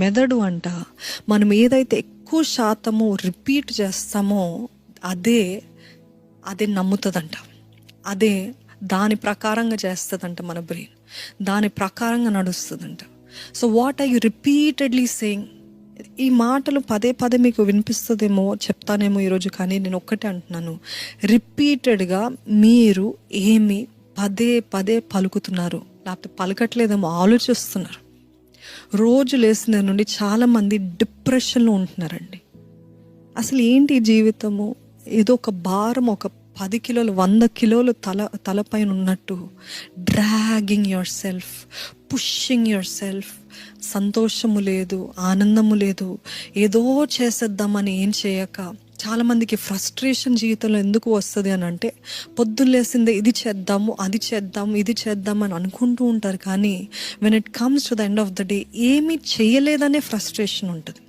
మెదడు అంట మనం ఏదైతే ఎక్కువ శాతము రిపీట్ చేస్తామో అదే నమ్ముతుందంట, అదే దాని ప్రకారంగా చేస్తుందంట. మన బ్రెయిన్ దాని ప్రకారంగా నడుస్తుందంట. So what are you repeatedly saying? ఈ మాటలు పదే పదే మీకు వినిపిస్తుందేమో, చెప్తానేమో ఈరోజు, కానీ నేను ఒక్కటే అంటున్నాను, రిపీటెడ్గా మీరు ఏమి పదే పదే పలుకుతున్నారు, లేకపోతే పలకట్లేదేమో ఆలోచిస్తున్నారు. రోజు లేచిన నుండి చాలామంది డిప్రెషన్లో ఉంటున్నారండి. అసలు ఏంటి జీవితము? ఏదో ఒక భారం, ఒక 10 కిలోలు 100 కిలోలు తలపైన ఉన్నట్టు dragging your self, pushing your self. సంతోషము లేదు, ఆనందము లేదు, ఏదో చేసేద్దామని ఏం చేయక చాలామందికి ఫ్రస్ట్రేషన్ జీవితంలో ఎందుకు వస్తుంది అని అంటే, పొద్దున్న లేసిందే ఇది చేద్దాము, అది చేద్దాము, ఇది చేద్దాము అని అనుకుంటూ ఉంటారు. కానీ when it comes to the end of the day ఏమీ చేయలేదనే ఫ్రస్ట్రేషన్ ఉంటుంది.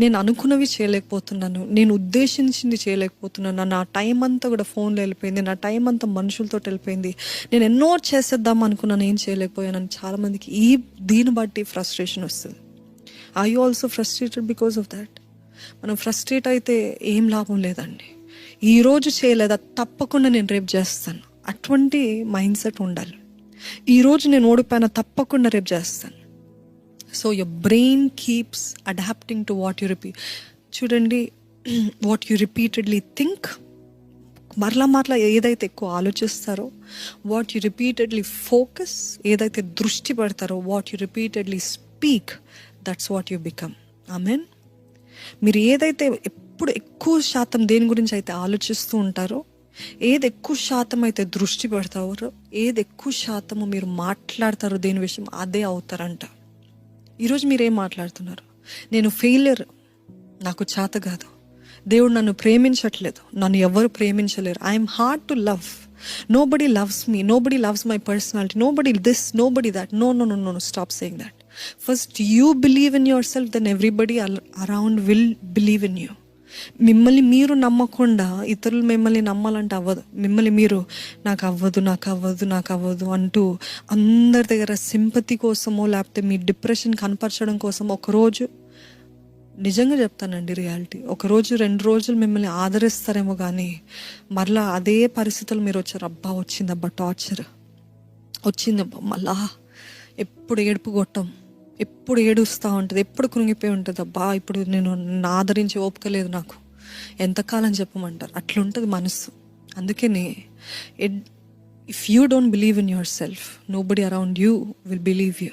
నేను అనుకున్నవి చేయలేకపోతున్నాను, నేను ఉద్దేశించింది చేయలేకపోతున్నాను, నా టైం అంతా కూడా ఫోన్లో వెళ్ళిపోయింది, నా టైం అంతా మనుషులతో వెళ్ళిపోయింది, నేను ఎన్నో చేసేద్దాం అనుకున్నాను, ఏం చేయలేకపోయానని చాలామందికి దీన్ని బట్టి ఫ్రస్ట్రేషన్ వస్తుంది. Are you also frustrated because of that? మనం ఫ్రస్ట్రేట్ అయితే ఏం లాభం లేదండి. ఈరోజు చేయలేదా, తప్పకుండా నేను రేపు చేస్తాను, అటువంటి మైండ్ సెట్ ఉండాలి. ఈరోజు నేను ఓడిపోయినా తప్పకుండా రేపు చేస్తాను. So your brain keeps adapting to what you repeat. చూడండి, what you repeatedly think, మరలా ఏదైతే ఎక్కువ ఆలోచిస్తారో, వాట్ యు రిపీటెడ్లీ ఫోకస్, ఏదైతే దృష్టి పెడతారో, what you repeatedly speak, that's what you become. Amen. మీరు ఏదైతే ఎప్పుడు ఎక్కువ శాతం దేని గురించి అయితే ఆలోచిస్తూ ఉంటారో, ఏది ఎక్కువ శాతం అయితే దృష్టి పెడతారో, ఏది ఎక్కువ శాతము మీరు మాట్లాడతారో దేని విషయం, అదే అవుతారంట. ఈరోజు మీరేం మాట్లాడుతున్నారు? నేను ఫెయిలియర్, నాకు చేత కాదు, దేవుడు నన్ను ప్రేమించట్లేదు, నన్ను ఎవరు ప్రేమించలేరు, I'm hard to love, nobody loves me, nobody loves my personality, nobody this, nobody that. No no no no stop saying that. First you believe in yourself, then everybody around will believe in you. మిమ్మల్ని మీరు నమ్మకుండా ఇతరులు మిమ్మల్ని నమ్మాలంటే అవ్వదు. మిమ్మల్ని మీరు నాకు అవ్వదు అంటూ అందరి దగ్గర సింపతి కోసమో, లేకపోతే మీ డిప్రెషన్ కనపరచడం కోసం ఒకరోజు, నిజంగా చెప్తానండి రియాలిటీ, ఒకరోజు 2 రోజులు మిమ్మల్ని ఆదరిస్తారేమో, కానీ మరలా అదే పరిస్థితులు మీరు వచ్చారు, అబ్బా వచ్చిందబ్బా టార్చర్, వచ్చిందబ్బా మళ్ళా ఎప్పుడు ఏడుపు కొట్టం, ఎప్పుడు ఏడుస్తూ ఉంటుంది, ఎప్పుడు కృంగిపోయి ఉంటుంది, అబ్బా ఇప్పుడు నేను ఆదరించి ఓపికలేదు నాకు, ఎంతకాలం చెప్పమంటారు, అట్లుంటుంది మనసు. అందుకని if you don't believe in your self, nobody around you will believe you.